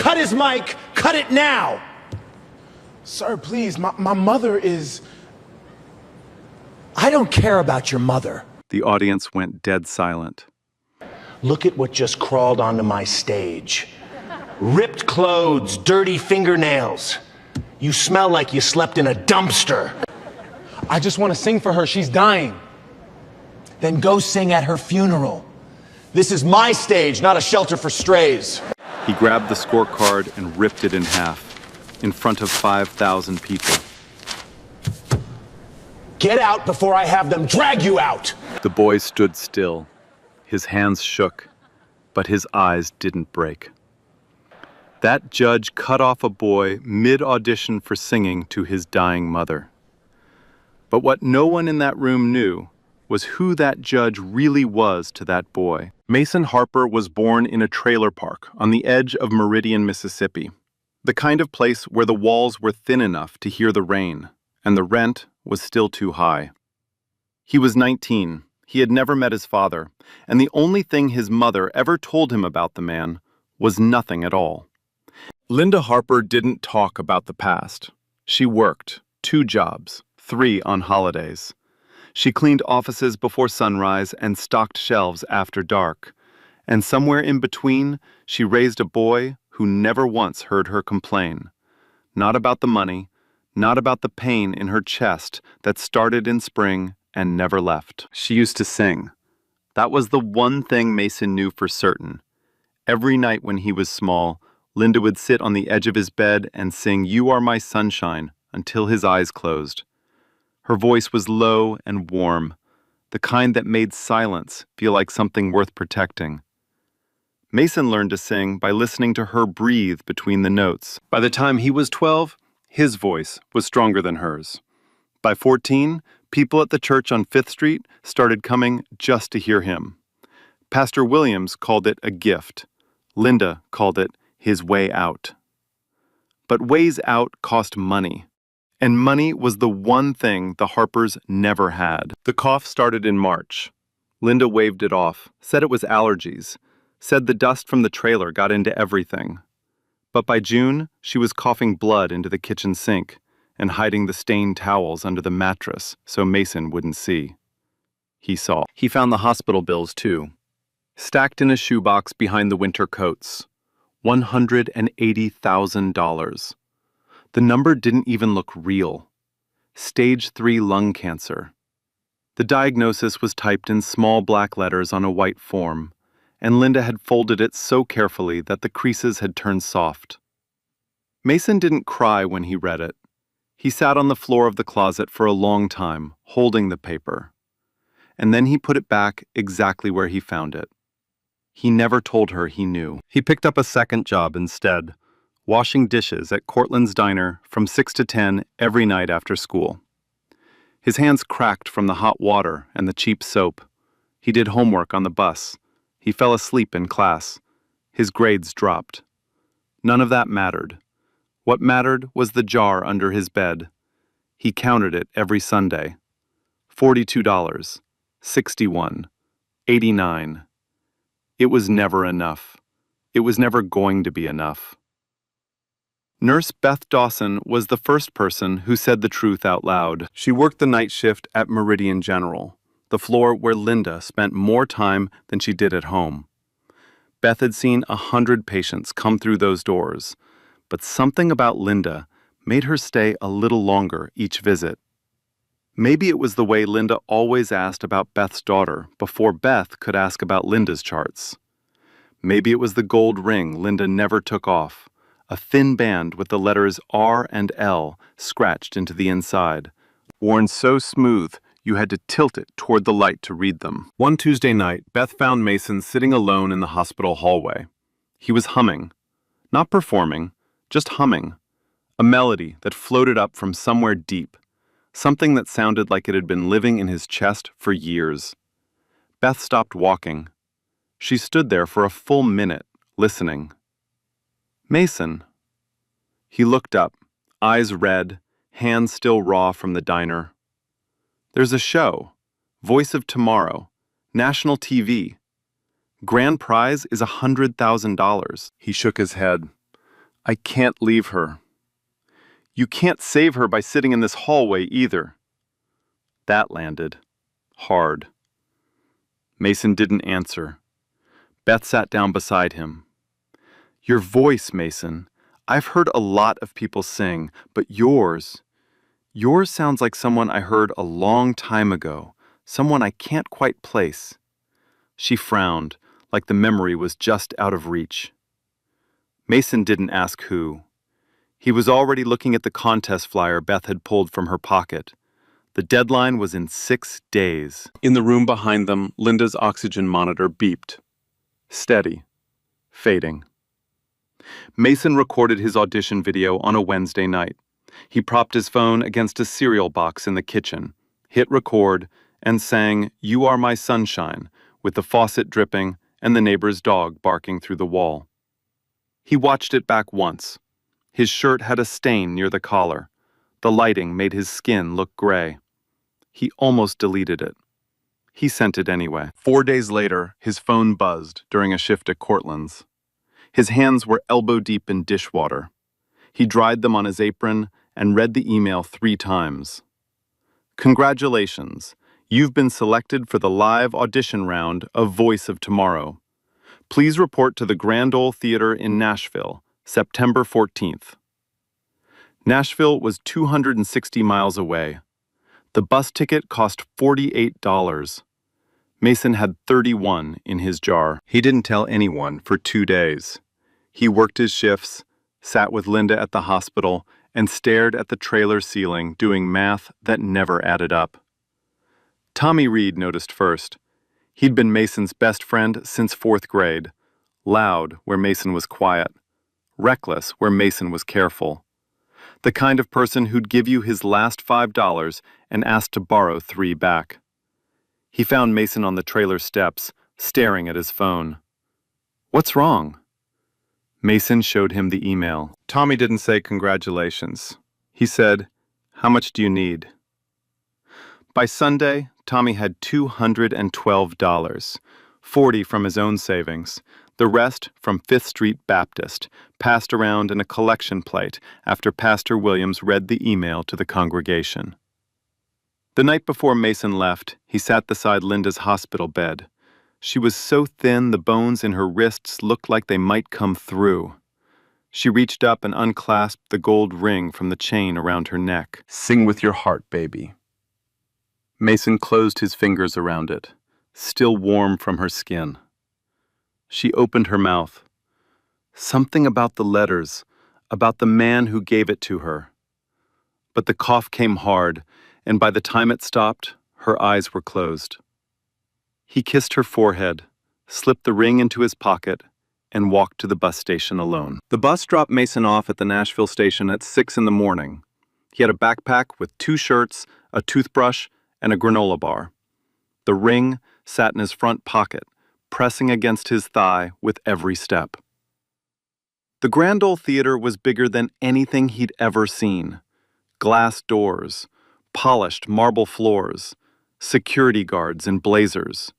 cut his mic, cut it now. Sir, please, my mother is... I don't care about your mother. The audience went dead silent. Look at what just crawled onto my stage. Ripped clothes, dirty fingernails. You smell like you slept in a dumpster. I just want to sing for her. She's dying. Then go sing at her funeral. This is my stage, not a shelter for strays. He grabbed the scorecard and ripped it in half, in front of 5,000 people. Get out before I have them drag you out! The boy stood still. His hands shook, but his eyes didn't break. That judge cut off a boy mid-audition for singing to his dying mother. But what no one in that room knew was who that judge really was to that boy. Mason Harper was born in a trailer park on the edge of Meridian, Mississippi, the kind of place where the walls were thin enough to hear the rain, and the rent was still too high. He was 19. He had never met his father, and the only thing his mother ever told him about the man was nothing at all. Linda Harper didn't talk about the past. She worked 2 jobs, 3 on holidays. She cleaned offices before sunrise and stocked shelves after dark. And somewhere in between, she raised a boy who never once heard her complain. Not about the money, not about the pain in her chest that started in spring and never left. She used to sing. That was the one thing Mason knew for certain. Every night when he was small, Linda would sit on the edge of his bed and sing "You Are My Sunshine" until his eyes closed. Her voice was low and warm, the kind that made silence feel like something worth protecting. Mason learned to sing by listening to her breathe between the notes. By the time he was 12, his voice was stronger than hers. By 14, people at the church on 5th Street started coming just to hear him. Pastor Williams called it a gift. Linda called it his way out. But ways out cost money. And money was the one thing the Harpers never had. The cough started in March. Linda waved it off, said it was allergies, said the dust from the trailer got into everything. But by June, she was coughing blood into the kitchen sink and hiding the stained towels under the mattress so Mason wouldn't see. He saw. He found the hospital bills, too, stacked in a shoebox behind the winter coats. $180,000. The number didn't even look real. Stage 3 lung cancer. The diagnosis was typed in small black letters on a white form, and Linda had folded it so carefully that the creases had turned soft. Mason didn't cry when he read it. He sat on the floor of the closet for a long time, holding the paper. And then he put it back exactly where he found it. He never told her he knew. He picked up a second job instead, washing dishes at Cortland's Diner from 6 to 10 every night after school. His hands cracked from the hot water and the cheap soap. He did homework on the bus. He fell asleep in class. His grades dropped. None of that mattered. What mattered was the jar under his bed. He counted it every Sunday. $42, $61, $89. It was never enough. It was never going to be enough. Nurse Beth Dawson was the first person who said the truth out loud. She worked the night shift at Meridian General, the floor where Linda spent more time than she did at home. Beth had seen 100 patients come through those doors, but something about Linda made her stay a little longer each visit. Maybe it was the way Linda always asked about Beth's daughter before Beth could ask about Linda's charts. Maybe it was the gold ring Linda never took off, a thin band with the letters R and L scratched into the inside, worn so smooth you had to tilt it toward the light to read them. One Tuesday night, Beth found Mason sitting alone in the hospital hallway. He was humming, not performing, just humming, a melody that floated up from somewhere deep, something that sounded like it had been living in his chest for years. Beth stopped walking. She stood there for a full minute, listening. "Mason." He looked up, eyes red, hands still raw from the diner. "There's a show, Voice of Tomorrow, national TV. Grand prize is $100,000. He shook his head. I can't leave her. You can't save her by sitting in this hallway either. That landed hard. Mason didn't answer. Beth sat down beside him. Your voice, Mason. I've heard a lot of people sing, but yours sounds like someone I heard a long time ago, someone I can't quite place. She frowned, like the memory was just out of reach. Mason didn't ask who. He was already looking at the contest flyer Beth had pulled from her pocket. The deadline was in 6 days. In the room behind them, Linda's oxygen monitor beeped. Steady. Fading. Mason recorded his audition video on a Wednesday night. He propped his phone against a cereal box in the kitchen, hit record, and sang "You Are My Sunshine" with the faucet dripping and the neighbor's dog barking through the wall. He watched it back once. His shirt had a stain near the collar. The lighting made his skin look gray. He almost deleted it. He sent it anyway. 4 days later, his phone buzzed during a shift at Cortland's. His hands were elbow-deep in dishwater. He dried them on his apron and read the email 3 times. Congratulations. You've been selected for the live audition round of Voice of Tomorrow. Please report to the Grand Ole Theater in Nashville, September 14th. Nashville was 260 miles away. The bus ticket cost $48. Mason had 31 in his jar. He didn't tell anyone for 2 days. He worked his shifts, sat with Linda at the hospital, and stared at the trailer ceiling doing math that never added up. Tommy Reed noticed first. He'd been Mason's best friend since 4th grade. Loud where Mason was quiet. Reckless where Mason was careful. The kind of person who'd give you his last $5 and ask to borrow 3 back. He found Mason on the trailer steps, staring at his phone. What's wrong? Mason showed him the email. Tommy didn't say congratulations. He said, how much do you need? By Sunday, Tommy had $212, $40 from his own savings, the rest from 5th Street Baptist, passed around in a collection plate after Pastor Williams read the email to the congregation. The night before Mason left, he sat beside Linda's hospital bed. She was so thin the bones in her wrists looked like they might come through. She reached up and unclasped the gold ring from the chain around her neck. Sing with your heart, baby. Mason closed his fingers around it, still warm from her skin. She opened her mouth. Something about the letters, about the man who gave it to her. But the cough came hard, and by the time it stopped, her eyes were closed. He kissed her forehead, slipped the ring into his pocket, and walked to the bus station alone. The bus dropped Mason off at the Nashville station at 6 in the morning. He had a backpack with 2 shirts, a toothbrush, and a granola bar. The ring sat in his front pocket, pressing against his thigh with every step. The Grand Ole Theater was bigger than anything he'd ever seen. Glass doors, polished marble floors, security guards in blazers.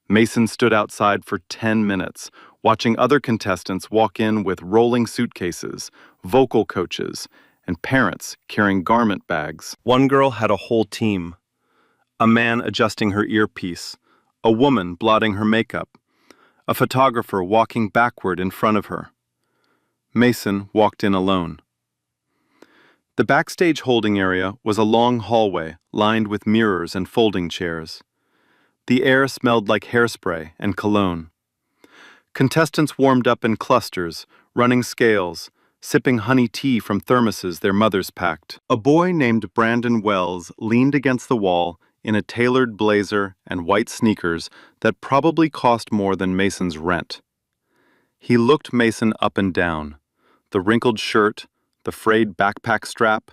Mason stood outside for 10 minutes, watching other contestants walk in with rolling suitcases, vocal coaches, and parents carrying garment bags. One girl had a whole team. A man adjusting her earpiece, a woman blotting her makeup, a photographer walking backward in front of her. Mason walked in alone. The backstage holding area was a long hallway lined with mirrors and folding chairs. The air smelled like hairspray and cologne. Contestants warmed up in clusters, running scales, sipping honey tea from thermoses their mothers packed. A boy named Brandon Wells leaned against the wall in a tailored blazer and white sneakers that probably cost more than Mason's rent. He looked Mason up and down. The wrinkled shirt, the frayed backpack strap,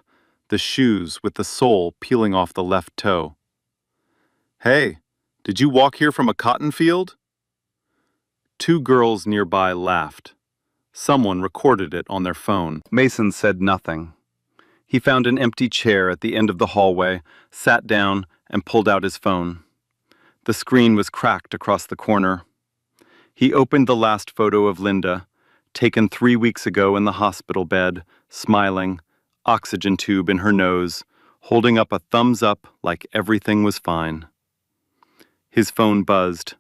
the shoes with the sole peeling off the left toe. Hey, did you walk here from a cotton field? 2 girls nearby laughed. Someone recorded it on their phone. Mason said nothing. He found an empty chair at the end of the hallway, sat down, and pulled out his phone. The screen was cracked across the corner. He opened the last photo of Linda, taken 3 weeks ago in the hospital bed, smiling, oxygen tube in her nose, holding up a thumbs up like everything was fine. His phone buzzed.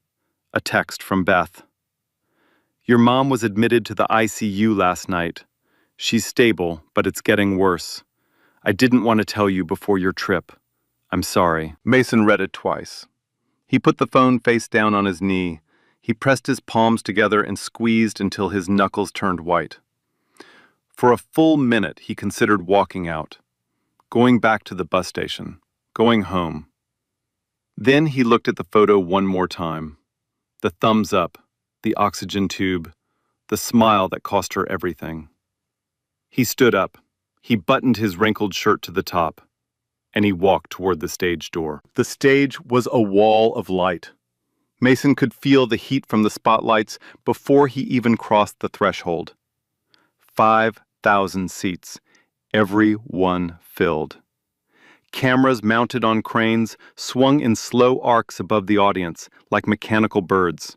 A text from Beth. Your mom was admitted to the ICU last night. She's stable, but it's getting worse. I didn't want to tell you before your trip. I'm sorry. Mason read it twice. He put the phone face down on his knee. He pressed his palms together and squeezed until his knuckles turned white. For a full minute, he considered walking out, going back to the bus station, going home. Then he looked at the photo one more time. The thumbs up, the oxygen tube, the smile that cost her everything. He stood up. He buttoned his wrinkled shirt to the top, and he walked toward the stage door. The stage was a wall of light. Mason could feel the heat from the spotlights before he even crossed the threshold. 5,000 seats, every one filled. Cameras mounted on cranes swung in slow arcs above the audience like mechanical birds.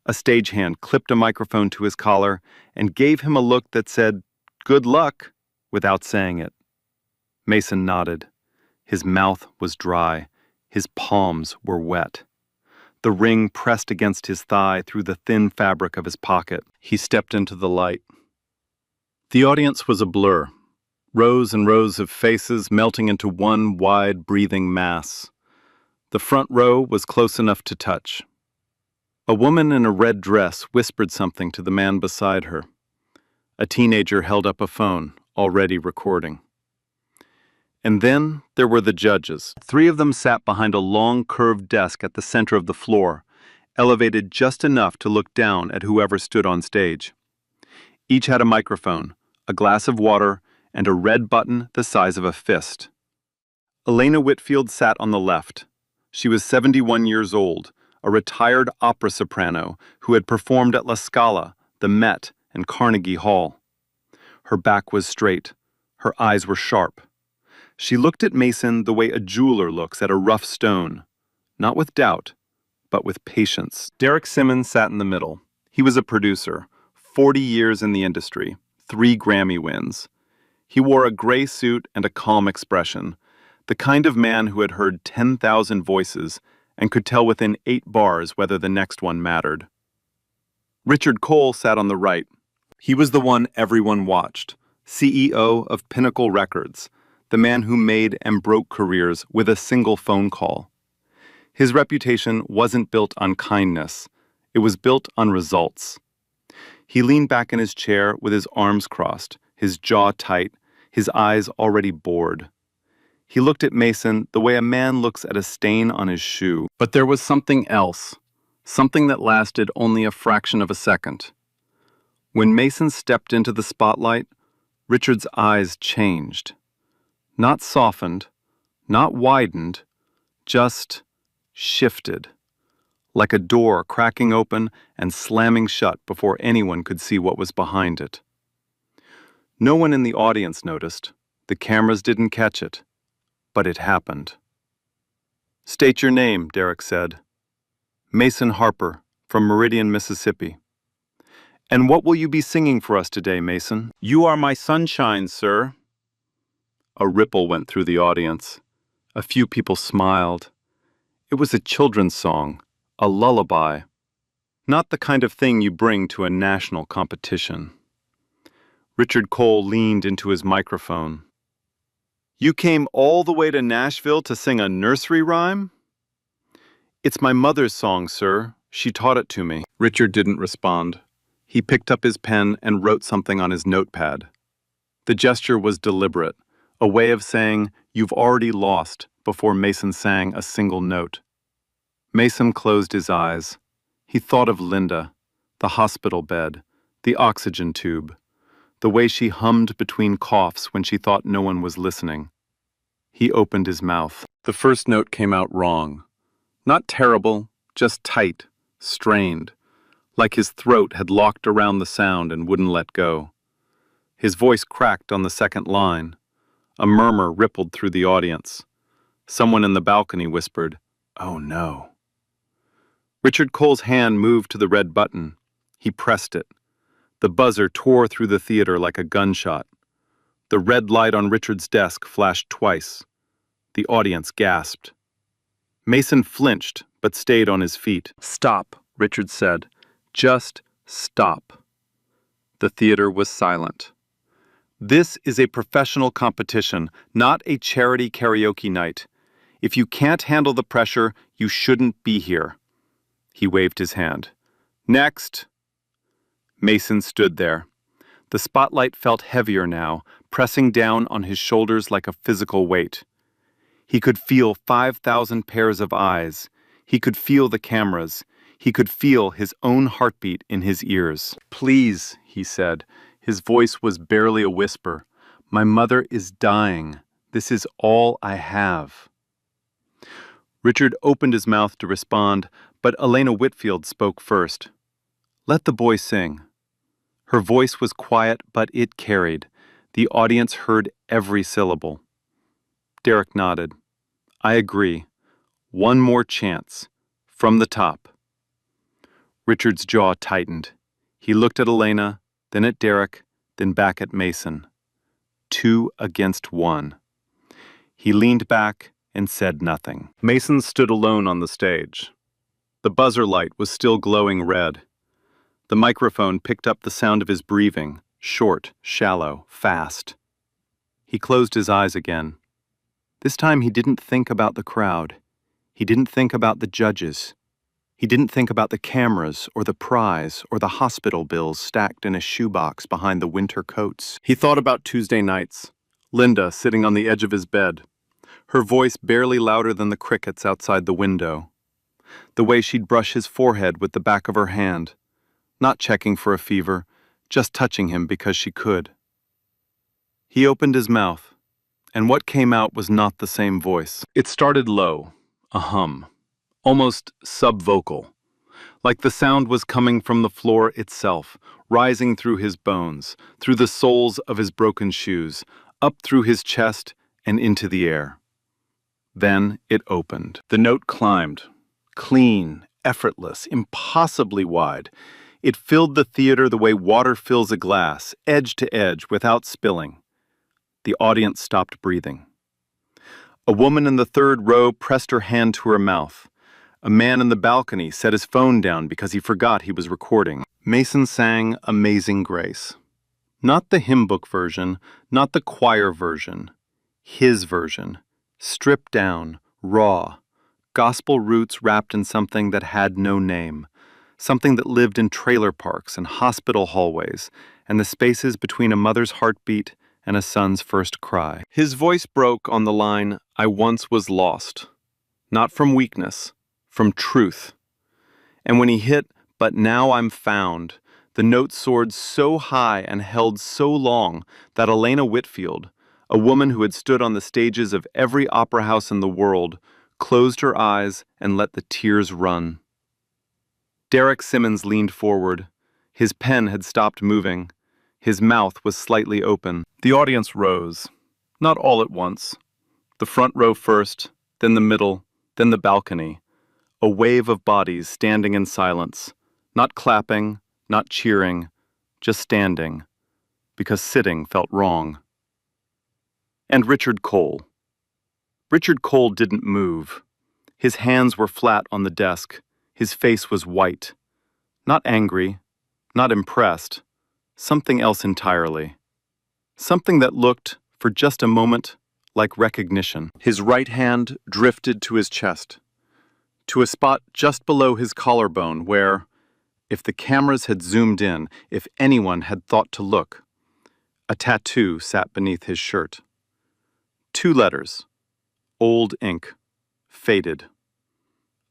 A stagehand clipped a microphone to his collar and gave him a look that said, "Good luck," without saying it. Mason nodded. His mouth was dry. His palms were wet. The ring pressed against his thigh through the thin fabric of his pocket. He stepped into the light. The audience was a blur. Rows and rows of faces melting into one wide, breathing mass. The front row was close enough to touch. A woman in a red dress whispered something to the man beside her. A teenager held up a phone, already recording. And then there were the judges. 3 of them sat behind a long, curved desk at the center of the floor, elevated just enough to look down at whoever stood on stage. Each had a microphone, a glass of water, and a red button the size of a fist. Elena Whitfield sat on the left. She was 71 years old, a retired opera soprano who had performed at La Scala, the Met, and Carnegie Hall. Her back was straight. Her eyes were sharp. She looked at Mason the way a jeweler looks at a rough stone, not with doubt, but with patience. Derek Simmons sat in the middle. He was a producer, 40 years in the industry, 3 Grammy wins. He wore a gray suit and a calm expression, the kind of man who had heard 10,000 voices and could tell within 8 bars whether the next one mattered. Richard Cole sat on the right. He was the one everyone watched, CEO of Pinnacle Records, the man who made and broke careers with a single phone call. His reputation wasn't built on kindness. It was built on results. He leaned back in his chair with his arms crossed, his jaw tight, his eyes already bored. He looked at Mason the way a man looks at a stain on his shoe. But there was something else, something that lasted only a fraction of a second. When Mason stepped into the spotlight, Richard's eyes changed. Not softened, not widened, just shifted, like a door cracking open and slamming shut before anyone could see what was behind it. No one in the audience noticed. The cameras didn't catch it. But it happened. State your name, Derek said. Mason Harper, from Meridian, Mississippi. And what will you be singing for us today, Mason? You are my sunshine, sir. A ripple went through the audience. A few people smiled. It was a children's song, a lullaby. Not the kind of thing you bring to a national competition. Richard Cole leaned into his microphone. You came all the way to Nashville to sing a nursery rhyme? It's my mother's song, sir. She taught it to me. Richard didn't respond. He picked up his pen and wrote something on his notepad. The gesture was deliberate, a way of saying, "You've already lost," before Mason sang a single note. Mason closed his eyes. He thought of Linda, the hospital bed, the oxygen tube, the way she hummed between coughs when she thought no one was listening. He opened his mouth. The first note came out wrong. Not terrible, just tight, strained, like his throat had locked around the sound and wouldn't let go. His voice cracked on the second line. A murmur rippled through the audience. Someone in the balcony whispered, "Oh no." Richard Cole's hand moved to the red button. He pressed it. The buzzer tore through the theater like a gunshot. The red light on Richard's desk flashed twice. The audience gasped. Mason flinched, but stayed on his feet. "Stop," Richard said. "Just stop." The theater was silent. "This is a professional competition, not a charity karaoke night. If you can't handle the pressure, you shouldn't be here." He waved his hand. "Next." Mason stood there. The spotlight felt heavier now, pressing down on his shoulders like a physical weight. He could feel 5,000 pairs of eyes. He could feel the cameras. He could feel his own heartbeat in his ears. "Please," he said. His voice was barely a whisper. "My mother is dying. This is all I have." Richard opened his mouth to respond, but Elena Whitfield spoke first. "Let the boy sing." Her voice was quiet, but it carried. The audience heard every syllable. Derek nodded. "I agree. One more chance. From the top." Richard's jaw tightened. He looked at Elena, then at Derek, then back at Mason. 2 against 1. He leaned back and said nothing. Mason stood alone on the stage. The buzzer light was still glowing red. The microphone picked up the sound of his breathing, short, shallow, fast. He closed his eyes again. This time he didn't think about the crowd. He didn't think about the judges. He didn't think about the cameras or the prize or the hospital bills stacked in a shoebox behind the winter coats. He thought about Tuesday nights, Linda sitting on the edge of his bed, her voice barely louder than the crickets outside the window. The way she'd brush his forehead with the back of her hand, not checking for a fever, just touching him because she could. He opened his mouth, and what came out was not the same voice. It started low, a hum, almost subvocal, like the sound was coming from the floor itself, rising through his bones, through the soles of his broken shoes, up through his chest and into the air. Then it opened. The note climbed, clean, effortless, impossibly wide. It filled the theater the way water fills a glass, edge to edge, without spilling. The audience stopped breathing. A woman in the third row pressed her hand to her mouth. A man in the balcony set his phone down because he forgot he was recording. Mason sang Amazing Grace. Not the hymn book version, not the choir version. His version. Stripped down, raw. Gospel roots wrapped in something that had no name. Something that lived in trailer parks and hospital hallways and the spaces between a mother's heartbeat and a son's first cry. His voice broke on the line, "I once was lost." Not from weakness, from truth. And when he hit, "But now I'm found," the note soared so high and held so long that Elena Whitfield, a woman who had stood on the stages of every opera house in the world, closed her eyes and let the tears run. Derek Simmons leaned forward. His pen had stopped moving. His mouth was slightly open. The audience rose. Not all at once. The front row first, then the middle, then the balcony. A wave of bodies standing in silence. Not clapping, not cheering, just standing. Because sitting felt wrong. And Richard Cole. Richard Cole didn't move. His hands were flat on the desk. His face was white. Not angry, not impressed. Something else entirely. Something that looked, for just a moment, like recognition. His right hand drifted to his chest, to a spot just below his collarbone where, if the cameras had zoomed in, if anyone had thought to look, a tattoo sat beneath his shirt. 2 letters, old ink, faded.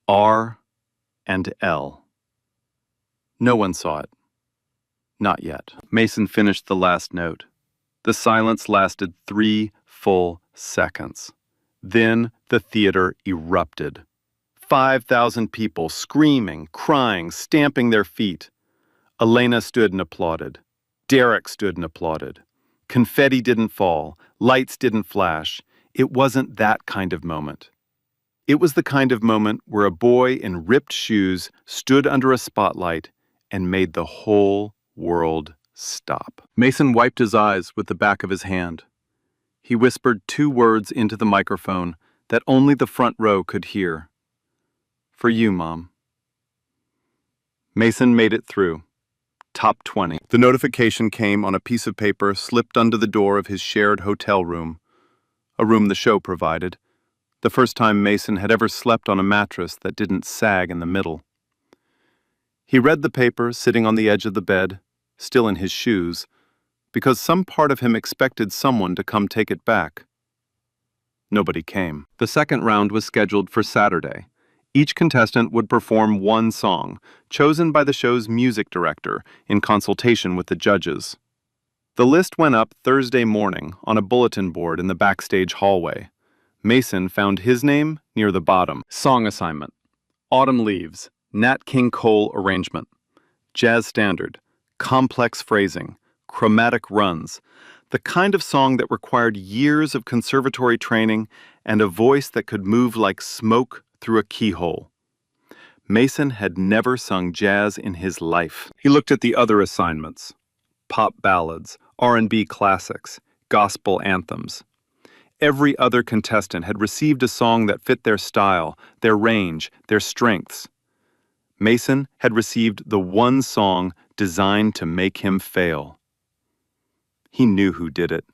R and L. No one saw it. Not yet. Mason finished the last note. The silence lasted 3 full seconds. Then the theater erupted. 5,000 people screaming, crying, stamping their feet. Elena stood and applauded. Derek stood and applauded. Confetti didn't fall. Lights didn't flash. It wasn't that kind of moment. It was the kind of moment where a boy in ripped shoes stood under a spotlight and made the whole world Stop. Mason wiped his eyes with the back of his hand. He whispered 2 words into the microphone that only the front row could hear. For you, Mom. Mason made it through. Top 20. The notification came on a piece of paper slipped under the door of his shared hotel room, a room the show provided, the first time Mason had ever slept on a mattress that didn't sag in the middle. He read the paper sitting on the edge of the bed, still in his shoes, because some part of him expected someone to come take it back. Nobody came. The second round was scheduled for Saturday. Each contestant would perform 1 song, chosen by the show's music director in consultation with the judges. The list went up Thursday morning on a bulletin board in the backstage hallway. Mason found his name near the bottom. Song assignment: Autumn Leaves, Nat King Cole arrangement. Jazz standard, complex phrasing, chromatic runs, the kind of song that required years of conservatory training and a voice that could move like smoke through a keyhole. Mason had never sung jazz in his life. He looked at the other assignments: pop ballads, R&B classics, gospel anthems. Every other contestant had received a song that fit their style, their range, their strengths. Mason had received the one song designed to make him fail. He knew who did it.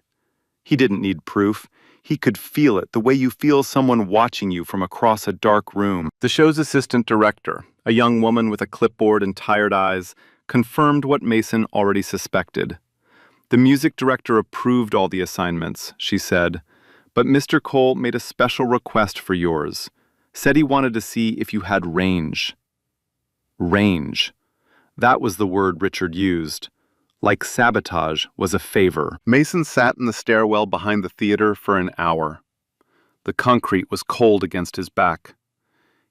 He didn't need proof. He could feel it, the way you feel someone watching you from across a dark room. The show's assistant director, a young woman with a clipboard and tired eyes, confirmed what Mason already suspected. The music director approved all the assignments, she said, but Mr. Cole made a special request for yours. Said he wanted to see if you had range. Range. That was the word Richard used. Like sabotage was a favor. Mason sat in the stairwell behind the theater for an hour. The concrete was cold against his back.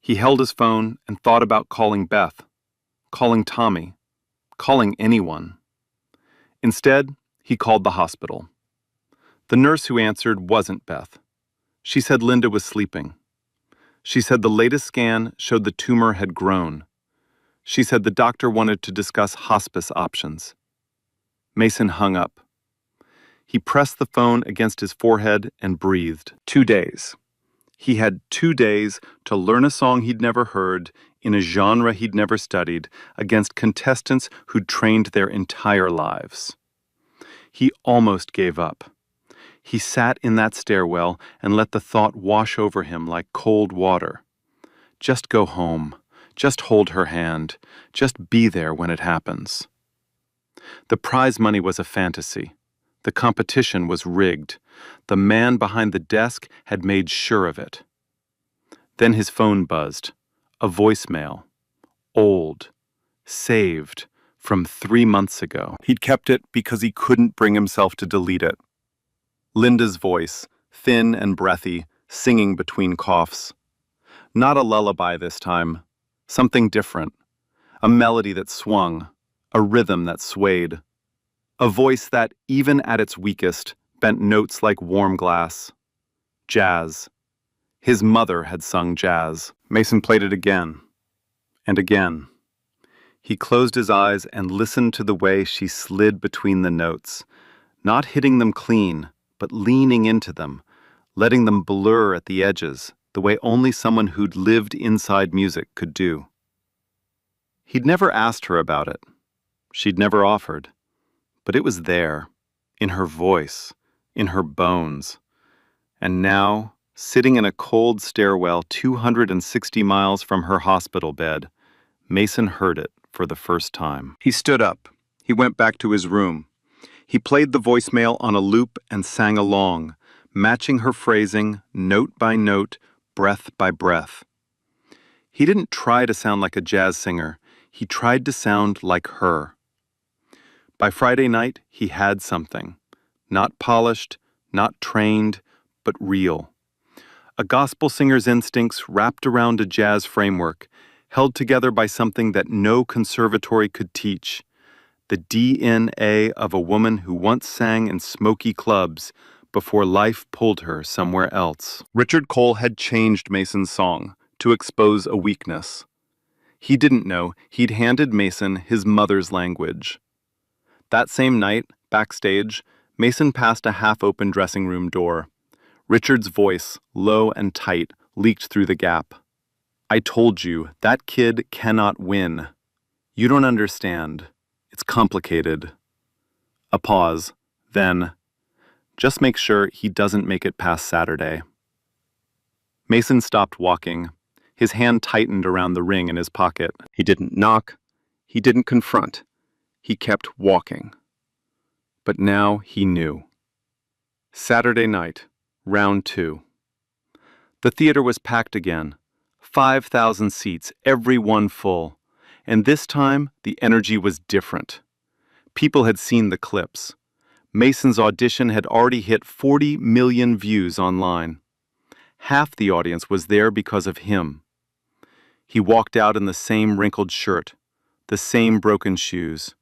He held his phone and thought about calling Beth, calling Tommy, calling anyone. Instead, he called the hospital. The nurse who answered wasn't Beth. She said Linda was sleeping. She said the latest scan showed the tumor had grown. She said the doctor wanted to discuss hospice options. Mason hung up. He pressed the phone against his forehead and breathed. 2 days. He had 2 days to learn a song he'd never heard, in a genre he'd never studied, against contestants who'd trained their entire lives. He almost gave up. He sat in that stairwell and let the thought wash over him like cold water. Just go home. Just hold her hand. Just be there when it happens. The prize money was a fantasy. The competition was rigged. The man behind the desk had made sure of it. Then his phone buzzed. A voicemail. Old. Saved. From 3 months ago. He'd kept it because he couldn't bring himself to delete it. Linda's voice, thin and breathy, singing between coughs. Not a lullaby this time. Something different. A melody that swung. A rhythm that swayed. A voice that, even at its weakest, bent notes like warm glass. Jazz. His mother had sung jazz. Mason played it again. And again. He closed his eyes and listened to the way she slid between the notes, not hitting them clean, but leaning into them, letting them blur at the edges, the way only someone who'd lived inside music could do. He'd never asked her about it. She'd never offered. But it was there, in her voice, in her bones. And now, sitting in a cold stairwell 260 miles from her hospital bed, Mason heard it for the first time. He stood up. He went back to his room. He played the voicemail on a loop and sang along, matching her phrasing, note by note, breath by breath. He didn't try to sound like a jazz singer. He tried to sound like her. By Friday night, he had something. Not polished, not trained, but real. A gospel singer's instincts wrapped around a jazz framework, held together by something that no conservatory could teach. The DNA of a woman who once sang in smoky clubs before life pulled her somewhere else. Richard Cole had changed Mason's song to expose a weakness. He didn't know he'd handed Mason his mother's language. That same night, backstage, Mason passed a half-open dressing room door. Richard's voice, low and tight, leaked through the gap. "I told you, that kid cannot win. You don't understand. It's complicated." A pause. Then, "Just make sure he doesn't make it past Saturday." Mason stopped walking. His hand tightened around the ring in his pocket. He didn't knock. He didn't confront. He kept walking. But now he knew. Saturday night, round 2. The theater was packed again. 5,000 seats, every one full. And this time, the energy was different. People had seen the clips. Mason's audition had already hit 40 million views online. Half the audience was there because of him. He walked out in the same wrinkled shirt, the same broken shoes.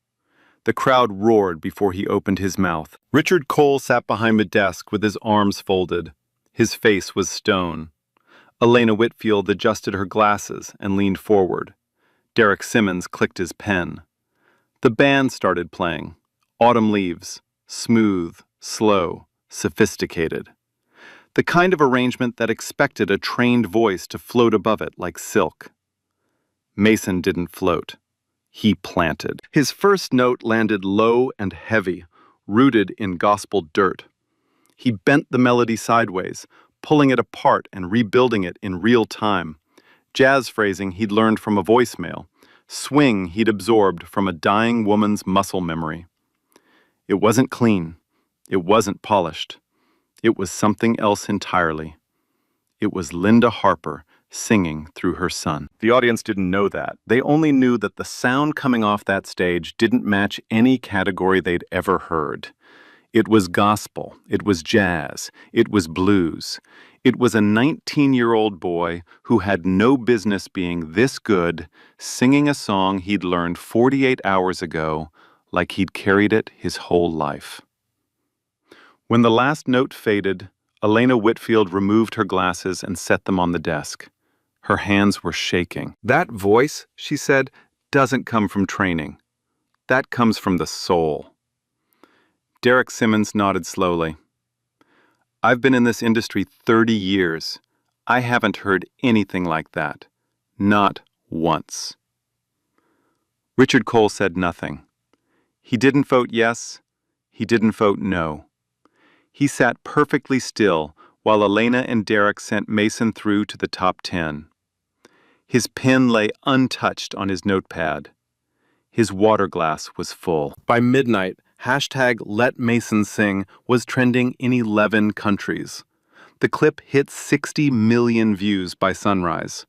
The crowd roared before he opened his mouth. Richard Cole sat behind the desk with his arms folded. His face was stone. Elena Whitfield adjusted her glasses and leaned forward. Derek Simmons clicked his pen. The band started playing. Autumn Leaves. Smooth, slow, sophisticated. The kind of arrangement that expected a trained voice to float above it like silk. Mason didn't float. He planted. His first note landed low and heavy, rooted in gospel dirt. He bent the melody sideways, pulling it apart and rebuilding it in real time. Jazz phrasing he'd learned from a voicemail. Swing he'd absorbed from a dying woman's muscle memory. It wasn't clean. It wasn't polished. It was something else entirely. It was Linda Harper singing through her son. The audience didn't know that. They only knew that the sound coming off that stage didn't match any category they'd ever heard. It was gospel. It was jazz. It was blues. It was a 19-year-old boy who had no business being this good, singing a song he'd learned 48 hours ago, like he'd carried it his whole life. When the last note faded, Elena Whitfield removed her glasses and set them on the desk. Her hands were shaking. "That voice," she said, "doesn't come from training. That comes from the soul." Derek Simmons nodded slowly. "I've been in this industry 30 years. I haven't heard anything like that. Not once." Richard Cole said nothing. He didn't vote yes. He didn't vote no. He sat perfectly still while Elena and Derek sent Mason through to the top 10. His pen lay untouched on his notepad. His water glass was full. By midnight, #LetMasonSing was trending in 11 countries. The clip hit 60 million views by sunrise.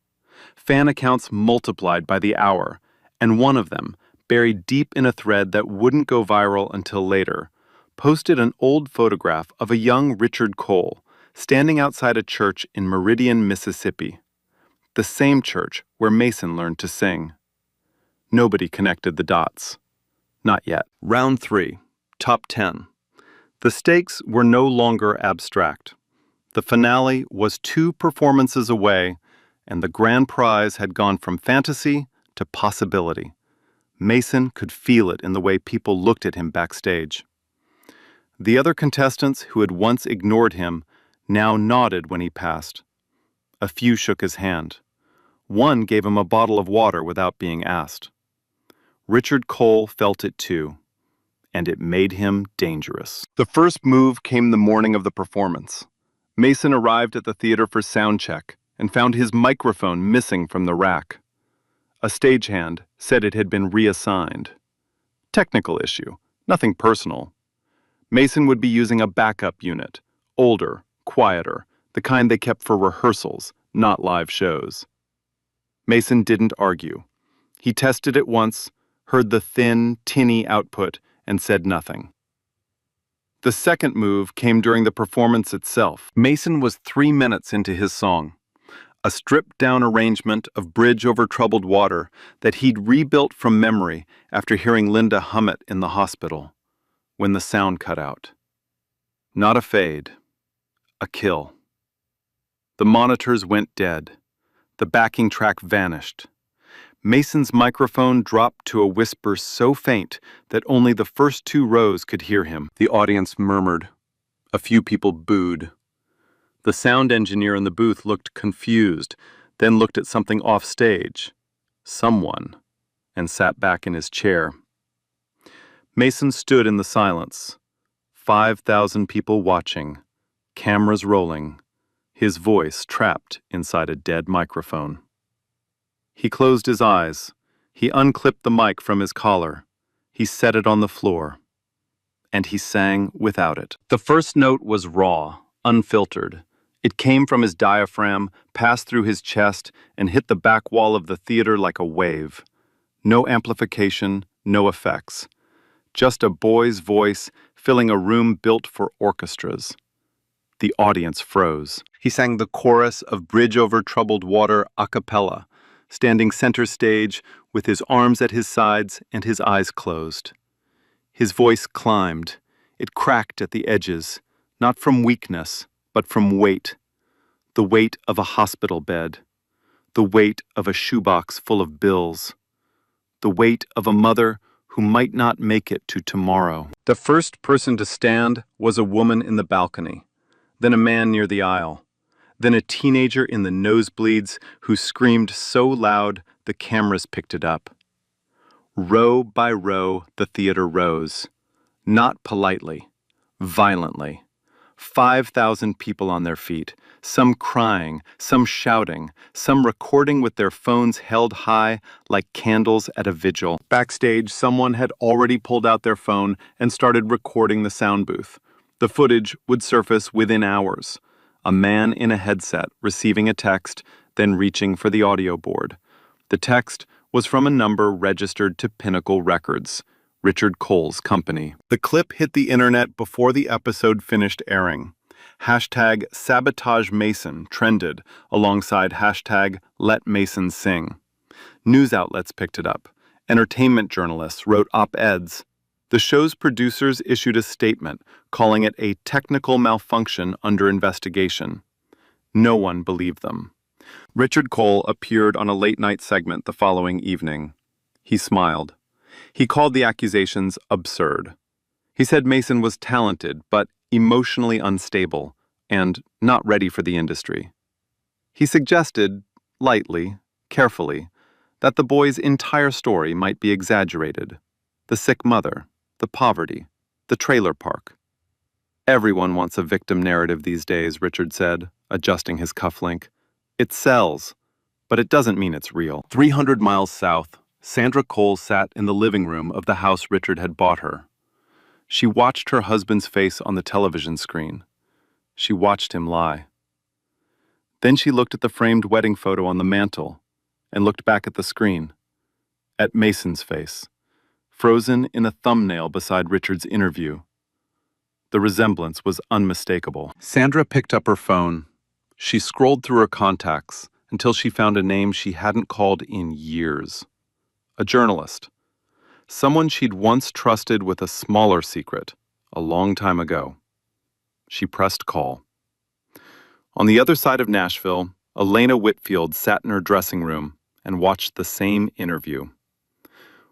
Fan accounts multiplied by the hour, and one of them, buried deep in a thread that wouldn't go viral until later, posted an old photograph of a young Richard Cole standing outside a church in Meridian, Mississippi. The same church where Mason learned to sing. Nobody connected the dots. Not yet. Round 3, top 10. The stakes were no longer abstract. The finale was 2 performances away, and the grand prize had gone from fantasy to possibility. Mason could feel it in the way people looked at him backstage. The other contestants who had once ignored him now nodded when he passed. A few shook his hand. One gave him a bottle of water without being asked. Richard Cole felt it too, and it made him dangerous. The first move came the morning of the performance. Mason arrived at the theater for sound check and found his microphone missing from the rack. A stagehand said it had been reassigned. Technical issue, nothing personal. Mason would be using a backup unit, older, quieter, the kind they kept for rehearsals, not live shows. Mason didn't argue. He tested it once, heard the thin, tinny output, and said nothing. The second move came during the performance itself. Mason was 3 minutes into his song. A stripped-down arrangement of Bridge Over Troubled Water that he'd rebuilt from memory after hearing Linda hum it in the hospital, when the sound cut out. Not a fade, a kill. The monitors went dead. The backing track vanished. Mason's microphone dropped to a whisper so faint that only the first 2 rows could hear him. The audience murmured. A few people booed. The sound engineer in the booth looked confused, then looked at something off stage. Someone, and sat back in his chair. Mason stood in the silence. 5,000 people watching, cameras rolling, his voice trapped inside a dead microphone. He closed his eyes. He unclipped the mic from his collar. He set it on the floor. And he sang without it. The first note was raw, unfiltered. It came from his diaphragm, passed through his chest, and hit the back wall of the theater like a wave. No amplification, no effects. Just a boy's voice filling a room built for orchestras. The audience froze. He sang the chorus of Bridge Over Troubled Water a cappella, standing center stage with his arms at his sides and his eyes closed. His voice climbed. It cracked at the edges, not from weakness, but from weight. The weight of a hospital bed. The weight of a shoebox full of bills. The weight of a mother who might not make it to tomorrow. The first person to stand was a woman in the balcony, then a man near the aisle, then a teenager in the nosebleeds who screamed so loud the cameras picked it up. Row by row, the theater rose. Not politely, violently. 5,000 people on their feet, some crying, some shouting, some recording with their phones held high like candles at a vigil. Backstage, someone had already pulled out their phone and started recording the sound booth. The footage would surface within hours. A man in a headset receiving a text, then reaching for the audio board. The text was from a number registered to Pinnacle Records, Richard Cole's company. The clip hit the internet before the episode finished airing. Hashtag Sabotage Mason trended alongside hashtag Let Mason Sing. News outlets picked it up. Entertainment journalists wrote op-eds. The show's producers issued a statement calling it a technical malfunction under investigation. No one believed them. Richard Cole appeared on a late-night segment the following evening. He smiled. He called the accusations absurd. He said Mason was talented but emotionally unstable and not ready for the industry. He suggested, lightly, carefully, that the boy's entire story might be exaggerated. The sick mother, the poverty, the trailer park. Everyone wants a victim narrative these days, Richard said, adjusting his cufflink. It sells, but it doesn't mean it's real. 300 miles south, Sandra Cole sat in the living room of the house Richard had bought her. She watched her husband's face on the television screen. She watched him lie. Then she looked at the framed wedding photo on the mantel and looked back at the screen, at Mason's face, frozen in a thumbnail beside Richard's interview. The resemblance was unmistakable. Sandra picked up her phone. She scrolled through her contacts until she found a name she hadn't called in years. A journalist. Someone she'd once trusted with a smaller secret, a long time ago. She pressed call. On the other side of Nashville, Elena Whitfield sat in her dressing room and watched the same interview.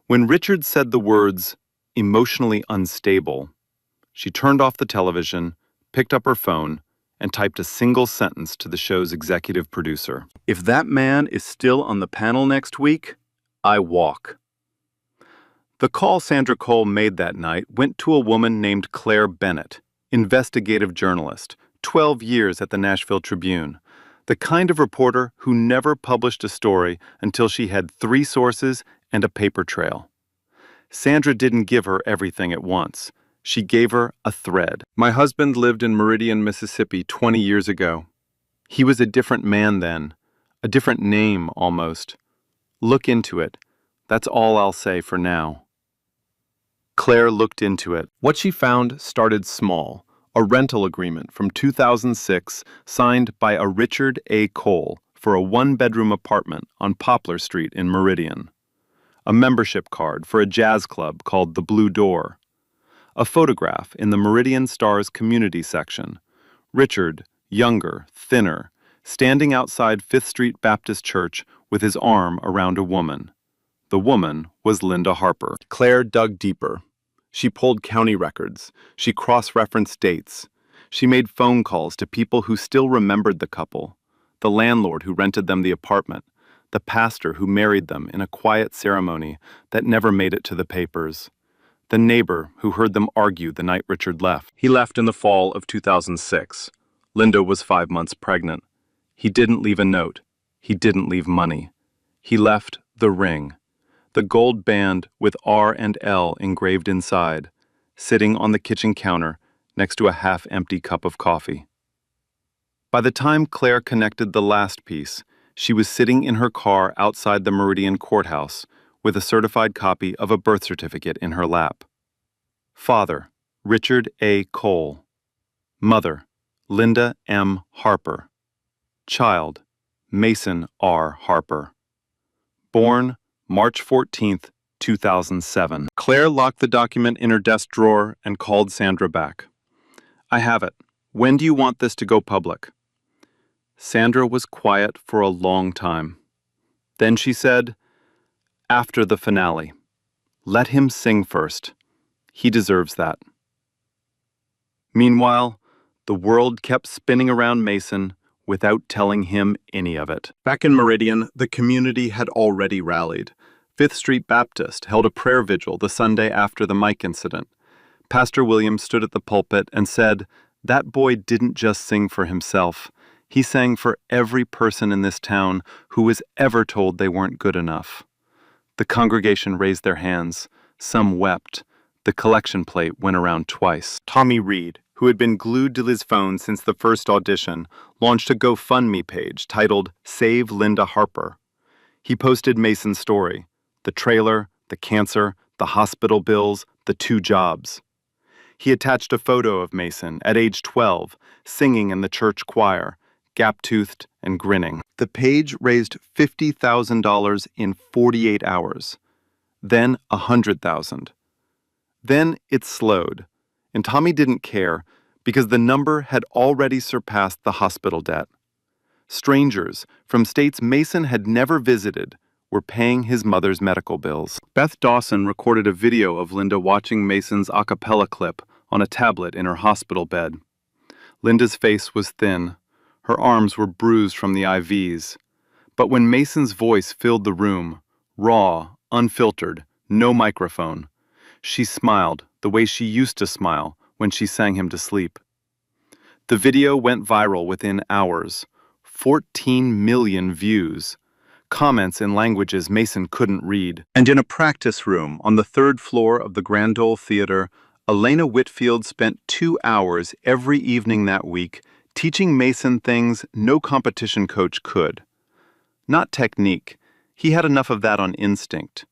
When Richard said the words, emotionally unstable, she turned off the television, picked up her phone, and typed a single sentence to the show's executive producer. If that man is still on the panel next week, I walk. The call Sandra Cole made that night went to a woman named Claire Bennett, investigative journalist, 12 years at the Nashville Tribune, the kind of reporter who never published a story until she had 3 sources and a paper trail. Sandra didn't give her everything at once. She gave her a thread. My husband lived in Meridian, Mississippi 20 years ago. He was a different man then, a different name almost. Look into it. That's all I'll say for now. Claire looked into it. What she found started small, a rental agreement from 2006 signed by a Richard A. Cole for a 1-bedroom apartment on Poplar Street in Meridian. A membership card for a jazz club called the Blue Door. A photograph in the Meridian Star's community section. Richard, younger, thinner, standing outside 5th Street Baptist Church with his arm around a woman. The woman was Linda Harper. Claire dug deeper. She pulled county records. She cross-referenced dates. She made phone calls to people who still remembered the couple, the landlord who rented them the apartment, the pastor who married them in a quiet ceremony that never made it to the papers, the neighbor who heard them argue the night Richard left. He left in the fall of 2006. Linda was 5 months pregnant. He didn't leave a note. He didn't leave money. He left the ring, the gold band with R and L engraved inside, sitting on the kitchen counter next to a half-empty cup of coffee. By the time Claire connected the last piece, she was sitting in her car outside the Meridian Courthouse with a certified copy of a birth certificate in her lap. Father, Richard A. Cole. Mother, Linda M. Harper. Child, Mason R. Harper. Born March 14, 2007. Claire locked the document in her desk drawer and called Sandra back. I have it. When do you want this to go public? Sandra was quiet for a long time. Then she said, after the finale. Let him sing first. He deserves that. Meanwhile, the world kept spinning around Mason without telling him any of it. Back in Meridian, the community had already rallied. Fifth Street Baptist held a prayer vigil the Sunday after the Mike incident. Pastor Williams stood at the pulpit and said, that boy didn't just sing for himself. He sang for every person in this town who was ever told they weren't good enough. The congregation raised their hands. Some wept. The collection plate went around twice. Tommy Reed, who had been glued to his phone since the first audition, launched a GoFundMe page titled Save Linda Harper. He posted Mason's story, the trailer, the cancer, the hospital bills, the 2 jobs. He attached a photo of Mason at age 12, singing in the church choir, gap-toothed and grinning. The page raised $50,000 in 48 hours, then $100,000. Then it slowed, and Tommy didn't care because the number had already surpassed the hospital debt. Strangers from states Mason had never visited were paying his mother's medical bills. Beth Dawson recorded a video of Linda watching Mason's a cappella clip on a tablet in her hospital bed. Linda's face was thin. Her arms were bruised from the IVs. But when Mason's voice filled the room, raw, unfiltered, no microphone, she smiled the way she used to smile when she sang him to sleep. The video went viral within hours. 14 million views. Comments in languages Mason couldn't read. And in a practice room on the 3rd floor of the Grand Ole Theater, Elena Whitfield spent 2 hours every evening that week teaching Mason things no competition coach could. Not technique. He had enough of that on instinct.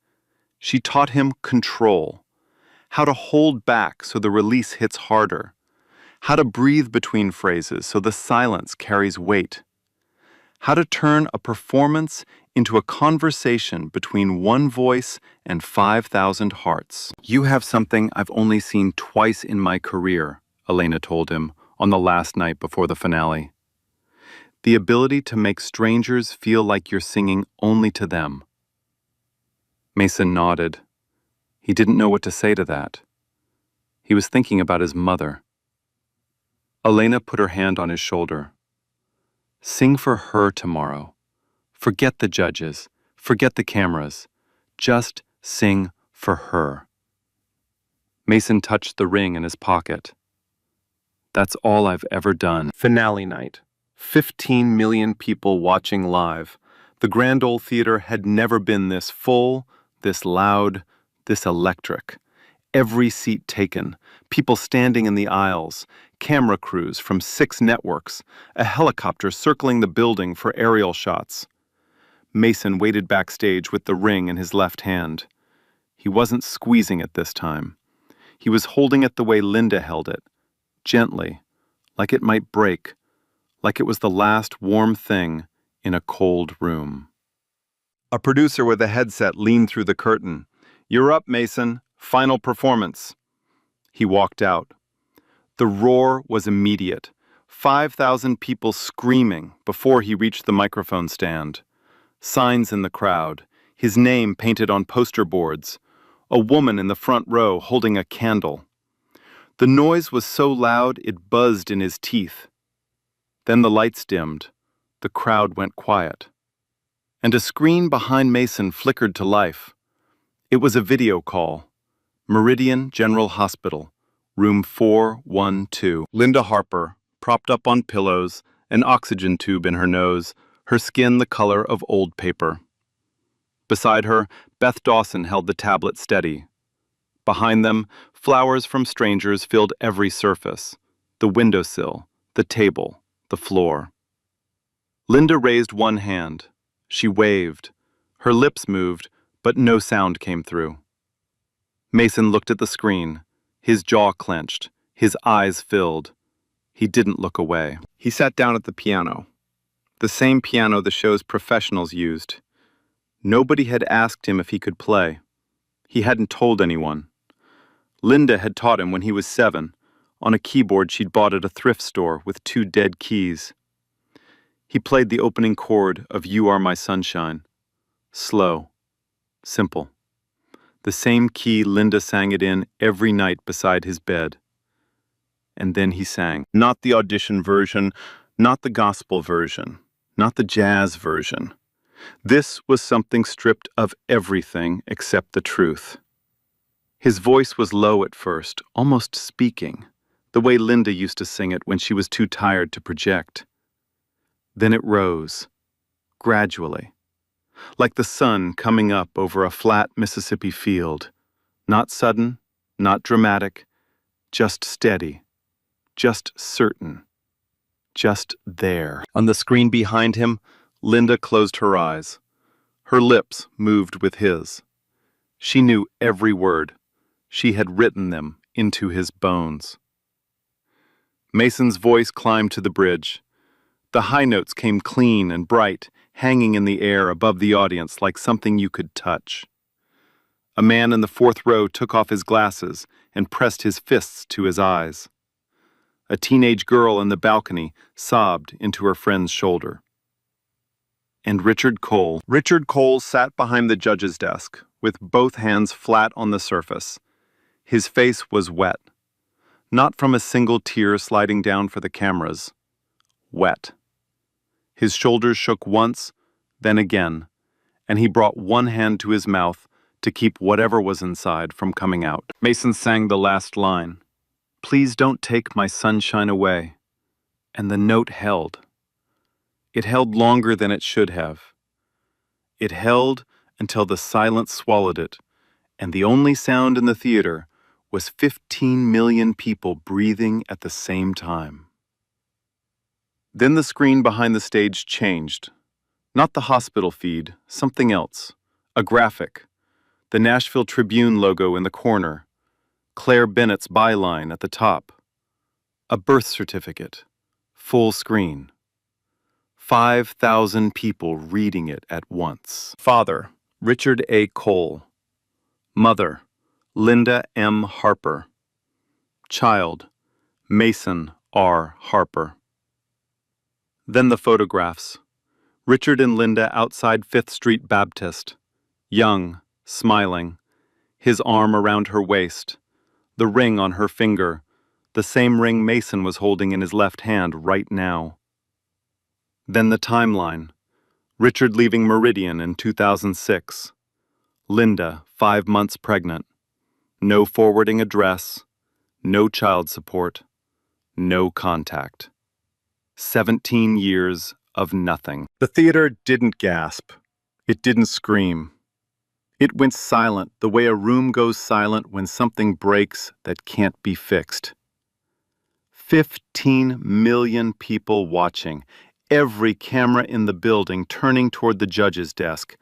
She taught him control. How to hold back so the release hits harder. How to breathe between phrases so the silence carries weight. How to turn a performance into a conversation between one voice and 5,000 hearts. You have something I've only seen twice in my career, Elena told him on the last night before the finale. The ability to make strangers feel like you're singing only to them. Mason nodded. He didn't know what to say to that. He was thinking about his mother. Elena put her hand on his shoulder. Sing for her tomorrow. Forget the judges. Forget the cameras. Just sing for her. Mason touched the ring in his pocket. That's all I've ever done. Finale night. 15 million people watching live. The Grand Ole Theater had never been this full, this loud, this electric. Every seat taken, people standing in the aisles, camera crews from 6 networks, a helicopter circling the building for aerial shots. Mason waited backstage with the ring in his left hand. He wasn't squeezing it this time. He was holding it the way Linda held it, gently, like it might break, like it was the last warm thing in a cold room. A producer with a headset leaned through the curtain. You're up, Mason. Final performance. He walked out. The roar was immediate. 5,000 people screaming before he reached the microphone stand. Signs in the crowd. his name painted on poster boards, a woman in the front row holding a candle. The noise was so loud it buzzed in his teeth. Then the lights dimmed, the crowd went quiet, and a screen behind Mason flickered to life. It was a video call. Meridian General Hospital, room 412. Linda Harper, propped up on pillows, an oxygen tube in her nose, her skin the color of old paper. Beside her, Beth Dawson held the tablet steady. Behind them, flowers from strangers filled every surface, the windowsill, the table, the floor. Linda raised one hand. She waved. Her lips moved, but no sound came through. Mason looked at the screen, his jaw clenched, his eyes filled. He didn't look away. He sat down at the piano, the same piano the show's professionals used. Nobody had asked him if he could play. He hadn't told anyone. Linda had taught him when he was 7, on a keyboard she'd bought at a thrift store with 2 dead keys. He played the opening chord of You Are My Sunshine. Slow. Simple. The same key Linda sang it in every night beside his bed. And then he sang. Not the audition version, not the gospel version, not the jazz version. This was something stripped of everything except the truth. His voice was low at first, almost speaking, the way Linda used to sing it when she was too tired to project. Then it rose, gradually, like the sun coming up over a flat Mississippi field. Not sudden, not dramatic, just steady, just certain, just there. On the screen behind him, Linda closed her eyes. Her lips moved with his. She knew every word. She had written them into his bones. Mason's voice climbed to the bridge. The high notes came clean and bright, hanging in the air above the audience like something you could touch. A man in the 4th row took off his glasses and pressed his fists to his eyes. A teenage girl in the balcony sobbed into her friend's shoulder. And Richard Cole. Richard Cole sat behind the judge's desk, with both hands flat on the surface. His face was wet. Not from a single tear sliding down for the cameras. Wet. His shoulders shook once, then again, and he brought one hand to his mouth to keep whatever was inside from coming out. Mason sang the last line. Please don't take my sunshine away. And the note held. It held longer than it should have. It held until the silence swallowed it, and the only sound in the theater was 15 million people breathing at the same time. Then the screen behind the stage changed. Not the hospital feed, something else. A graphic. The Nashville Tribune logo in the corner. Claire Bennett's byline at the top. A birth certificate. Full screen. 5,000 people reading it at once. Father, Richard A. Cole. Mother, Linda M. Harper. Child, Mason R. Harper. Then the photographs. Richard and Linda outside 5th Street Baptist. Young, smiling. His arm around her waist. The ring on her finger. The same ring Mason was holding in his left hand right now. Then the timeline. Richard leaving Meridian in 2006. Linda, 5 months pregnant. No forwarding address. No child support. No contact. 17 years of nothing. The theater didn't gasp. It didn't scream. It went silent the way a room goes silent when something breaks that can't be fixed. 15 million people watching. Every camera in the building turning toward the judge's desk,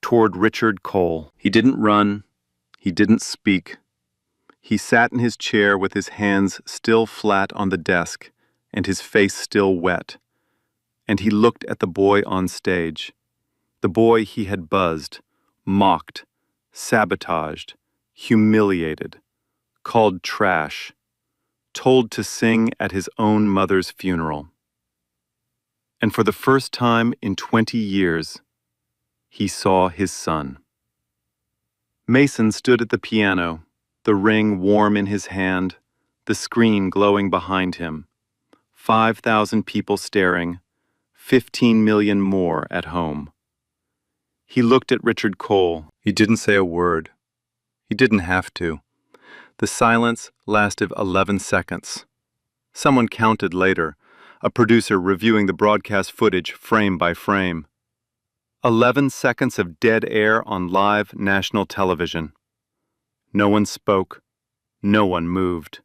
toward Richard Cole. He didn't run. He didn't speak. He sat in his chair with his hands still flat on the desk and his face still wet. And he looked at the boy on stage. The boy he had buzzed, mocked, sabotaged, humiliated, called trash, told to sing at his own mother's funeral. And for the first time in 20 years, he saw his son. Mason stood at the piano, the ring warm in his hand, the screen glowing behind him. 5,000 people staring, 15 million more at home. He looked at Richard Cole. He didn't say a word. He didn't have to. The silence lasted 11 seconds. Someone counted later, a producer reviewing the broadcast footage frame by frame. 11 seconds of dead air on live national television. No one spoke. No one moved.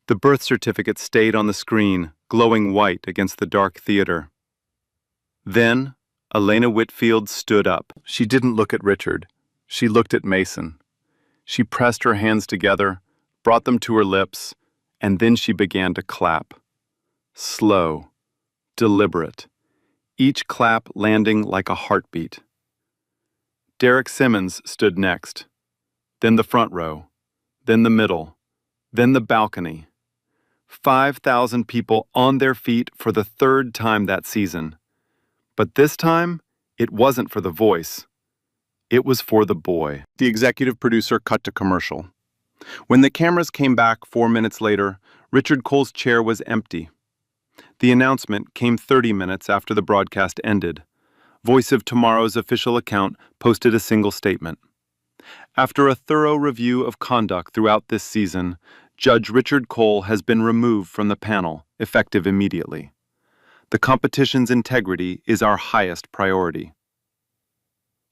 The birth certificate stayed on the screen, glowing white against the dark theater. Then, Elena Whitfield stood up. She didn't look at Richard. She looked at Mason. She pressed her hands together, brought them to her lips, and then she began to clap. Slow, deliberate, each clap landing like a heartbeat. Derek Simmons stood next, then the front row, then the middle, then the balcony. 5,000 people on their feet for the third time that season. But this time, it wasn't for the voice. It was for the boy. The executive producer cut to commercial. When the cameras came back 4 minutes later, Richard Cole's chair was empty. The announcement came 30 minutes after the broadcast ended. Voice of Tomorrow's official account posted a single statement. After a thorough review of conduct throughout this season, Judge Richard Cole has been removed from the panel, effective immediately. The competition's integrity is our highest priority.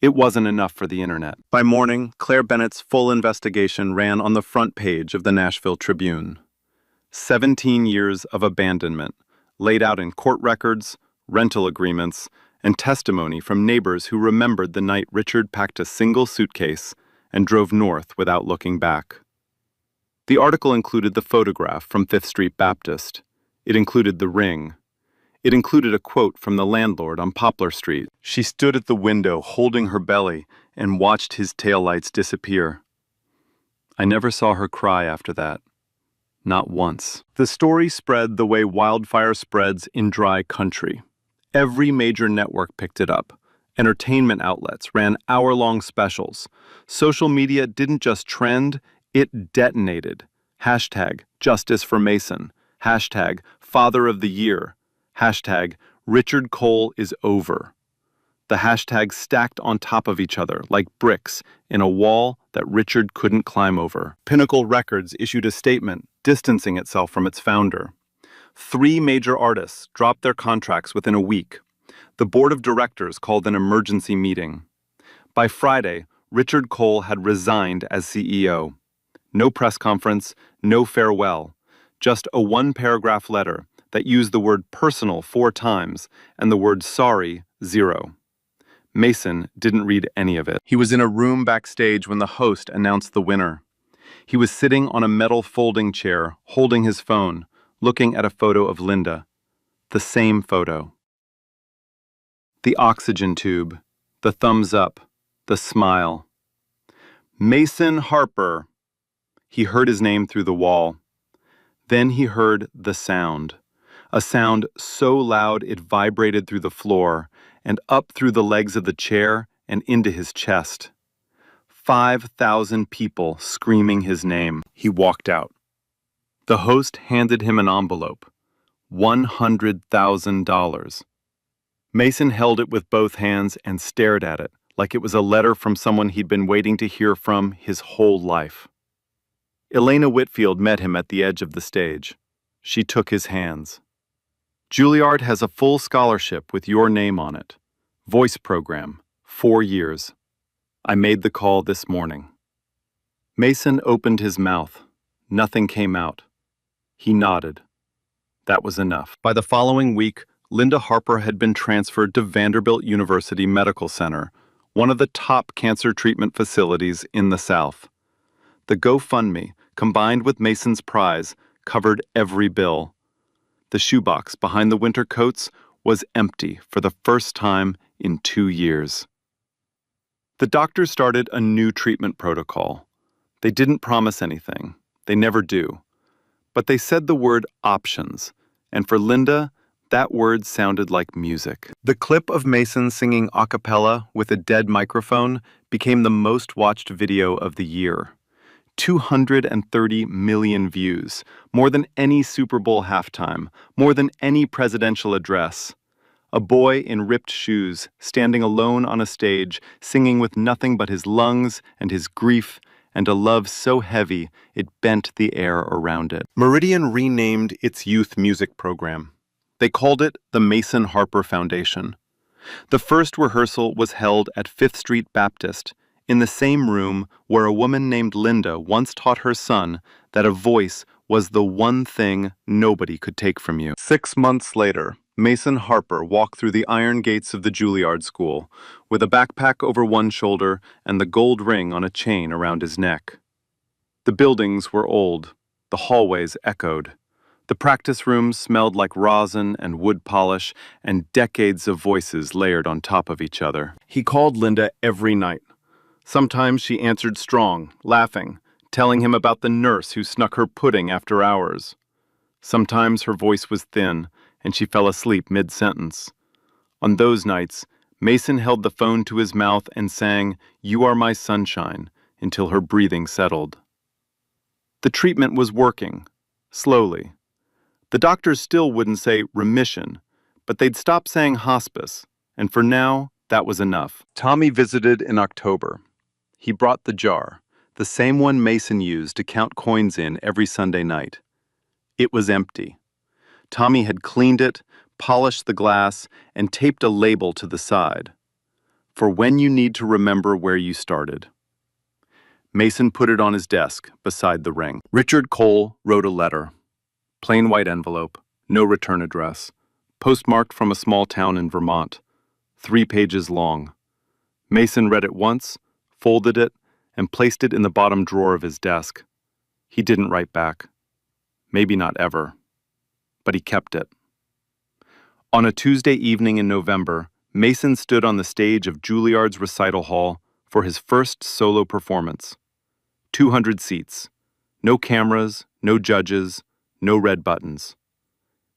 It wasn't enough for the internet. By morning, Claire Bennett's full investigation ran on the front page of the Nashville Tribune. 17 years of abandonment, laid out in court records, rental agreements, and testimony from neighbors who remembered the night Richard packed a single suitcase and drove north without looking back. The article included the photograph from Fifth Street Baptist. It included the ring. It included a quote from the landlord on Poplar Street. She stood at the window holding her belly and watched his taillights disappear. I never saw her cry after that. Not once. The story spread the way wildfire spreads in dry country. Every major network picked it up. Entertainment outlets ran hour-long specials. Social media didn't just trend, it detonated. Hashtag Justice for Mason. Hashtag Father of the Year. Hashtag Richard Cole is over. The hashtags stacked on top of each other like bricks in a wall that Richard couldn't climb over. Pinnacle Records issued a statement distancing itself from its founder. 3 major artists dropped their contracts within a week. The board of directors called an emergency meeting. By Friday, Richard Cole had resigned as CEO. No press conference, no farewell, just a 1-paragraph letter that used the word personal 4 times and the word sorry 0. Mason didn't read any of it. He was in a room backstage when the host announced the winner. He was sitting on a metal folding chair, holding his phone, looking at a photo of Linda. The same photo. The oxygen tube, the thumbs up, the smile. Mason Harper. He heard his name through the wall. Then he heard the sound. A sound so loud it vibrated through the floor and up through the legs of the chair and into his chest. 5,000 people screaming his name. He walked out. The host handed him an envelope. $100,000. Mason held it with both hands and stared at it like it was a letter from someone he'd been waiting to hear from his whole life. Elena Whitfield met him at the edge of the stage. She took his hands. Juilliard has a full scholarship with your name on it. Voice program, 4 years. I made the call this morning. Mason opened his mouth. Nothing came out. He nodded. That was enough. By the following week, Linda Harper had been transferred to Vanderbilt University Medical Center, one of the top cancer treatment facilities in the South. The GoFundMe, combined with Mason's prize, covered every bill. The shoebox behind the winter coats was empty for the first time in 2 years. The doctors started a new treatment protocol. They didn't promise anything. They never do. But they said the word options, and for Linda, that word sounded like music. The clip of Mason singing a cappella with a dead microphone became the most watched video of the year. 230 million views, more than any Super Bowl halftime, more than any presidential address. A boy in ripped shoes, standing alone on a stage, singing with nothing but his lungs and his grief, and a love so heavy it bent the air around it. Meridian renamed its youth music program. They called it the Mason Harper Foundation. The first rehearsal was held at Fifth Street Baptist, in the same room where a woman named Linda once taught her son that a voice was the one thing nobody could take from you. 6 months later, Mason Harper walked through the iron gates of the Juilliard School, with a backpack over one shoulder and the gold ring on a chain around his neck. The buildings were old. The hallways echoed. The practice rooms smelled like rosin and wood polish, and decades of voices layered on top of each other. He called Linda every night. Sometimes she answered strong, laughing, telling him about the nurse who snuck her pudding after hours. Sometimes her voice was thin, and she fell asleep mid-sentence. On those nights, Mason held the phone to his mouth and sang, "You Are My Sunshine," until her breathing settled. The treatment was working, slowly. The doctors still wouldn't say remission, but they'd stop saying hospice, and for now, that was enough. Tommy visited in October. He brought the jar, the same one Mason used to count coins in every Sunday night. It was empty. Tommy had cleaned it, polished the glass, and taped a label to the side. For when you need to remember where you started. Mason put it on his desk, beside the ring. Richard Cole wrote a letter. Plain white envelope, no return address, postmarked from a small town in Vermont, 3 pages long. Mason read it once, folded it, and placed it in the bottom drawer of his desk. He didn't write back. Maybe not ever. But he kept it. On a Tuesday evening in November, Mason stood on the stage of Juilliard's recital hall for his first solo performance. 200 seats. No cameras, no judges, no red buttons.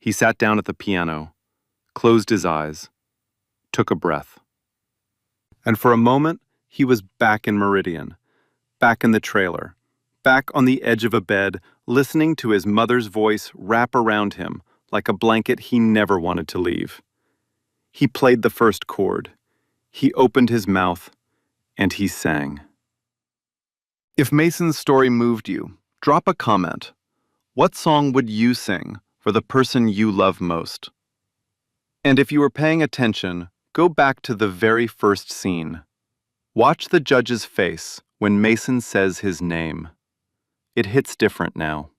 He sat down at the piano, closed his eyes, took a breath. And for a moment, he was back in Meridian, back in the trailer, back on the edge of a bed, listening to his mother's voice wrap around him like a blanket he never wanted to leave. He played the first chord. He opened his mouth, and he sang. If Mason's story moved you, drop a comment. What song would you sing for the person you love most? And if you were paying attention, go back to the very first scene. Watch the judge's face when Mason says his name. It hits different now.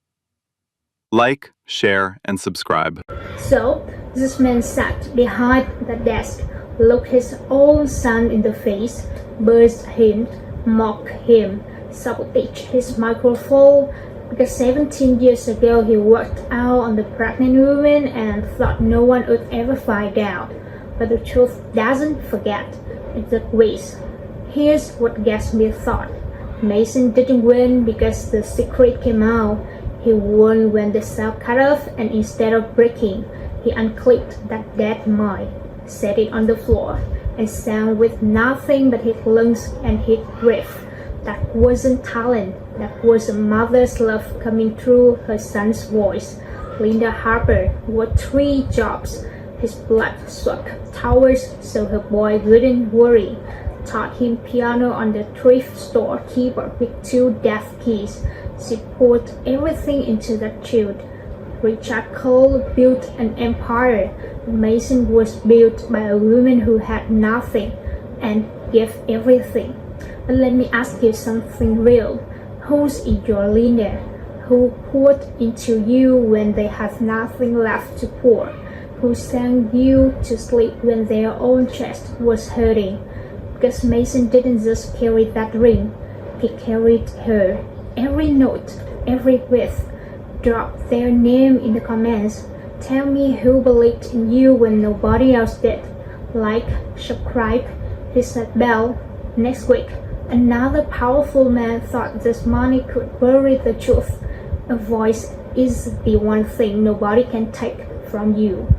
Like, share, and subscribe. So, this man sat behind the desk, looked his own son in the face, buzzed him, mocked him, sabotaged his microphone, because 17 years ago he worked out on the pregnant woman and thought no one would ever find out. But the truth doesn't forget, it agrees. Here's what Gatsby thought. Mason didn't win because the secret came out. He won when the cell cut off, and instead of breaking, he unclipped that dead mic, set it on the floor, and sang with nothing but his lungs and his grief. That wasn't talent, that was a mother's love coming through her son's voice. Linda Harper worked 3 jobs. His blood sweat towers so her boy wouldn't worry. Taught him piano on the thrift store keyboard with 2 deaf keys. She poured everything into that tune. Richard Cole built an empire. Mason was built by a woman who had nothing and gave everything. But let me ask you something real. Who's in your Linda? Who poured into you when they have nothing left to pour? Who sang you to sleep when their own chest was hurting? Because Mason didn't just carry that ring, he carried her. Every note, every breath. Drop their name in the comments. Tell me who believed in you when nobody else did. Like, subscribe, hit that bell. Next week, another powerful man thought this money could bury the truth. A voice is the one thing nobody can take from you.